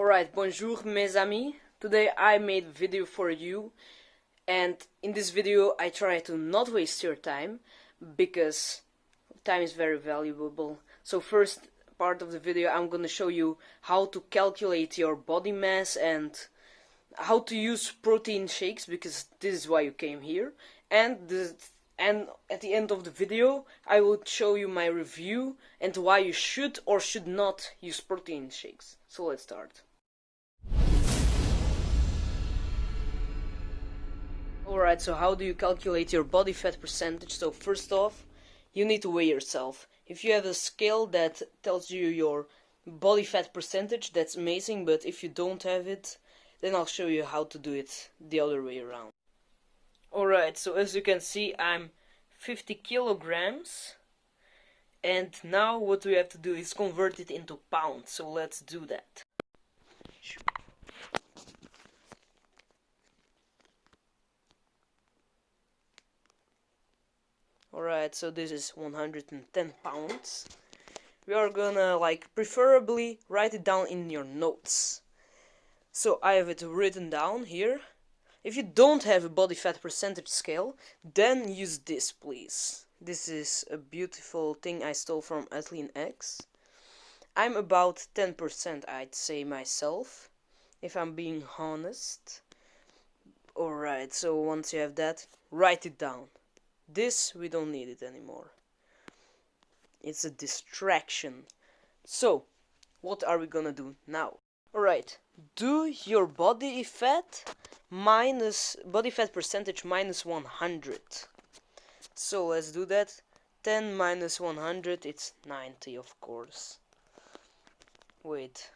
Alright, bonjour mes amis. Today I made a video for you, and in this video I try to not waste your time because time is very valuable. So first part of the video I'm gonna show you how to calculate your body mass and how to use protein shakes, because this is why you came here. And at the end of the video I will show you my review and why you should or should not use protein shakes. So let's start. Alright, so how do you calculate your body fat percentage? So first off, you need to weigh yourself. If you have a scale that tells you your body fat percentage, that's amazing, but if you don't have it, then I'll show you how to do it the other way around. Alright, so as you can see, I'm 50 kilograms, and now what we have to do is convert it into pounds, so let's do that. Alright, so this is 110 pounds. We are gonna, preferably write it down in your notes. So I have it written down here. If you don't have a body fat percentage scale, then use this, please. This is a beautiful thing I stole from Athlean X. I'm about 10%, I'd say myself, if I'm being honest. Alright, so once you have that, write it down. This, we don't need it anymore. It's a distraction. So, what are we gonna do now? Alright, do your body fat percentage minus 100. So let's do that. 10 minus 100, it's 90, of course. Wait.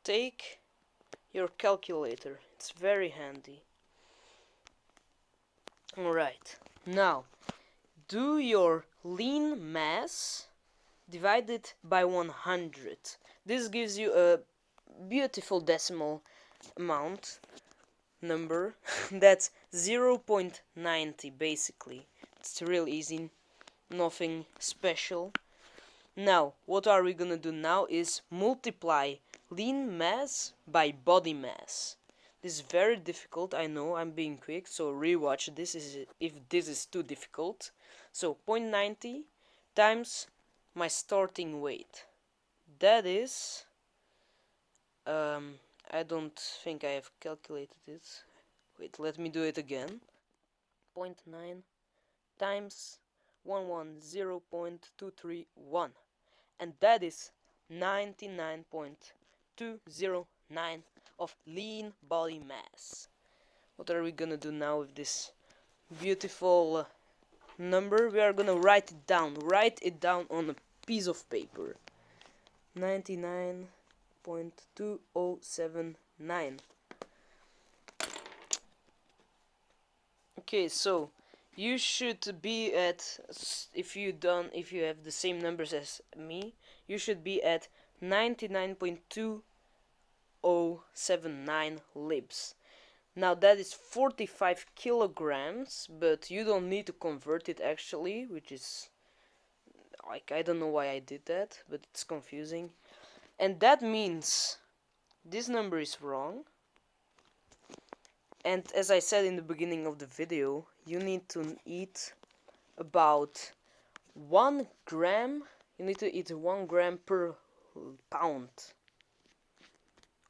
Take your calculator, it's very handy. Alright, now do your lean mass divided by 100. This gives you a beautiful decimal number that's 0.90 basically. It's real easy, nothing special. Now what are we gonna do now is multiply lean mass by body mass. This is very difficult, I know, I'm being quick, so rewatch this if this is too difficult. So 0.90 times my starting weight. That is, I don't think I have calculated it. Wait, let me do it again. 0.9 times 110.231, and that is 99.209 of lean body mass. What are we gonna do now with this beautiful number? We are gonna write it down on a piece of paper. 99.2079. Okay, so you should be at, if you have the same numbers as me, you should be at 99.2079 libs. Now that is 45 kilograms, but you don't need to convert it actually, which is I don't know why I did that, but it's confusing. And that means this number is wrong. And as I said in the beginning of the video, you need to eat about 1 gram. You need to eat 1 gram per pound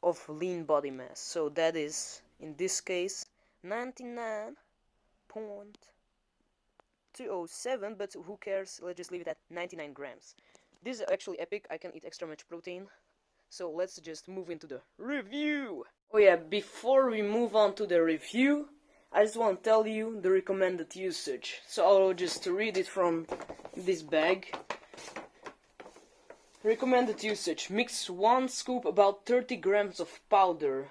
of lean body mass. So that is, in this case, 99.207, but who cares? Let's just leave it at 99 grams. This is actually epic. I can eat extra much protein. So let's just move into the review. Oh yeah, before we move on to the review, I just want to tell you the recommended usage. So I'll just read it from this bag. Recommended usage: mix 1 scoop about 30 grams of powder.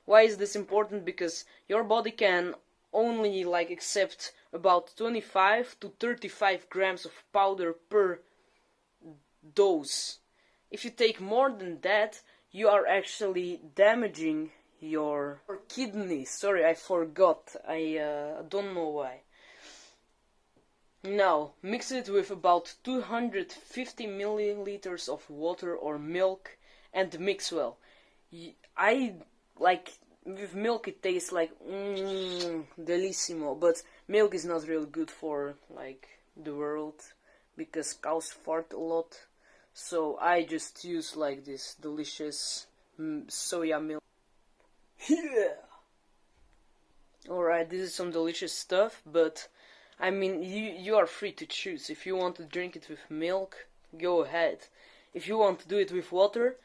Why is this important? Because your body can only accept about 25 to 35 grams of powder per dose. If you take more than that, you are actually damaging your kidneys. Sorry, I forgot. I don't know why. Now, mix it with about 250 milliliters of water or milk and mix well. I like with milk it tastes like delissimo, but milk is not really good for like the world because cows fart a lot. So I just use like this delicious soya milk. Yeah. Alright, this is some delicious stuff, but I mean, you are free to choose. If you want to drink it with milk, go ahead. If you want to do it with water,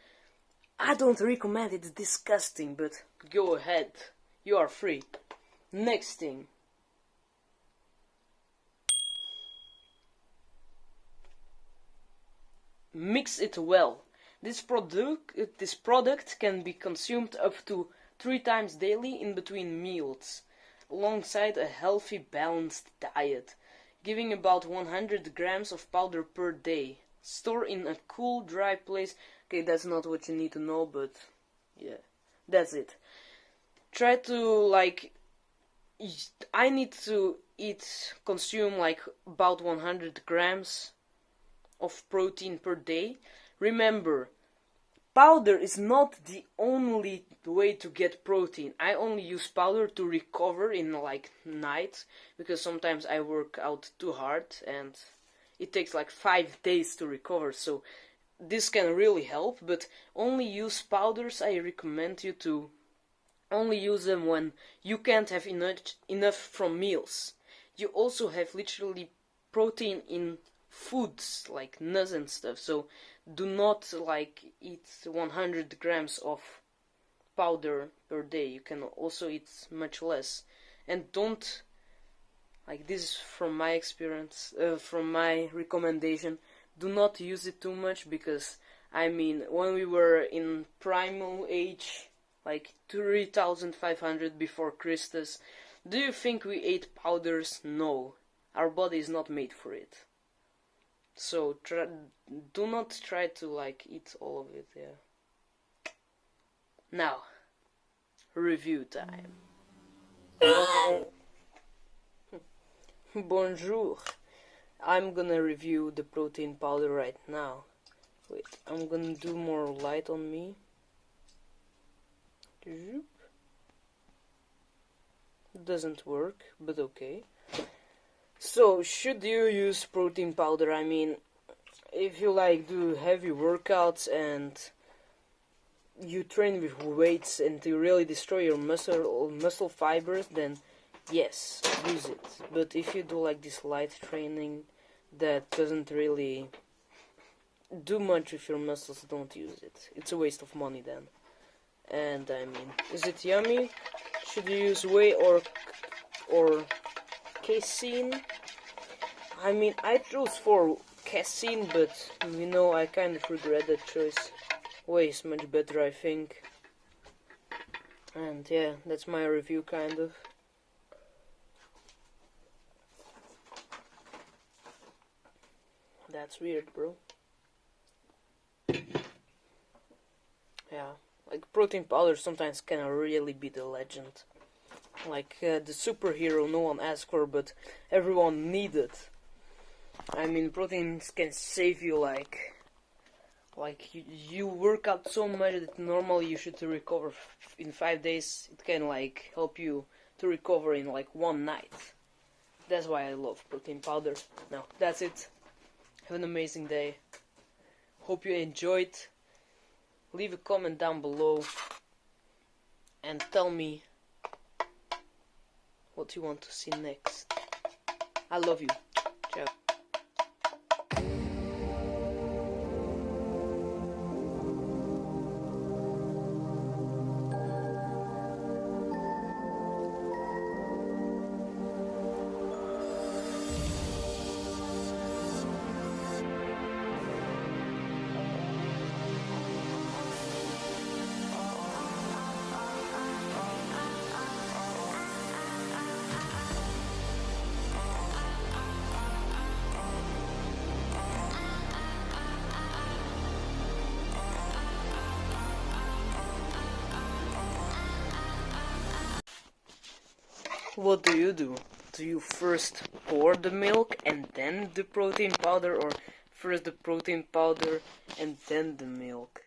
I don't recommend it, it's disgusting, but go ahead. You are free. Next thing. Mix it well. This product can be consumed up to 3 times daily in between meals, alongside a healthy, balanced diet, giving about 100 grams of powder per day. Store in a cool, dry place. Okay, that's not what you need to know, but yeah, that's it. Try to like, I need to consume like about 100 grams of protein per day. Remember, powder is not the only way to get protein. I only use powder to recover in like night because sometimes I work out too hard and it takes like 5 days to recover. So this can really help, but only use powders. I recommend you to only use them when you can't have enough from meals. You also have literally protein in foods like nuts and stuff, so do not like eat 100 grams of powder per day. You can also eat much less, and don't, like, this is from my experience, from my recommendation, do not use it too much, because I mean, when we were in primal age, like 3500 before Christus, do you think we ate powders? No, our body is not made for it. So do not try to like eat all of it. Yeah. Now, review time. Bonjour. I'm gonna review the protein powder right now. Wait, I'm gonna do more light on me. Doesn't work, but okay. So, should you use protein powder? I mean, if you like do heavy workouts and you train with weights and you really destroy your muscle fibers, then yes, use it. But if you do like this light training that doesn't really do much with your muscles, don't use it. It's a waste of money then. And I mean, is it yummy? Should you use whey or casein? I mean, I chose for casein, but you know, I kind of regret that choice. Whey is much better, I think. And yeah, that's my review, kind of. That's weird, bro. Yeah, like protein powder sometimes can really be the legend. Like the superhero no one asked for, but everyone needed. I mean, proteins can save you, like you work out so much that normally you should recover in 5 days. It can like help you to recover in like one night. That's why I love protein powder. Now, that's it. Have an amazing day. Hope you enjoyed. Leave a comment down below and tell me what you want to see next. I love you. Ciao. What do you do do you first pour the milk and then the protein powder, or first the protein powder and then the milk?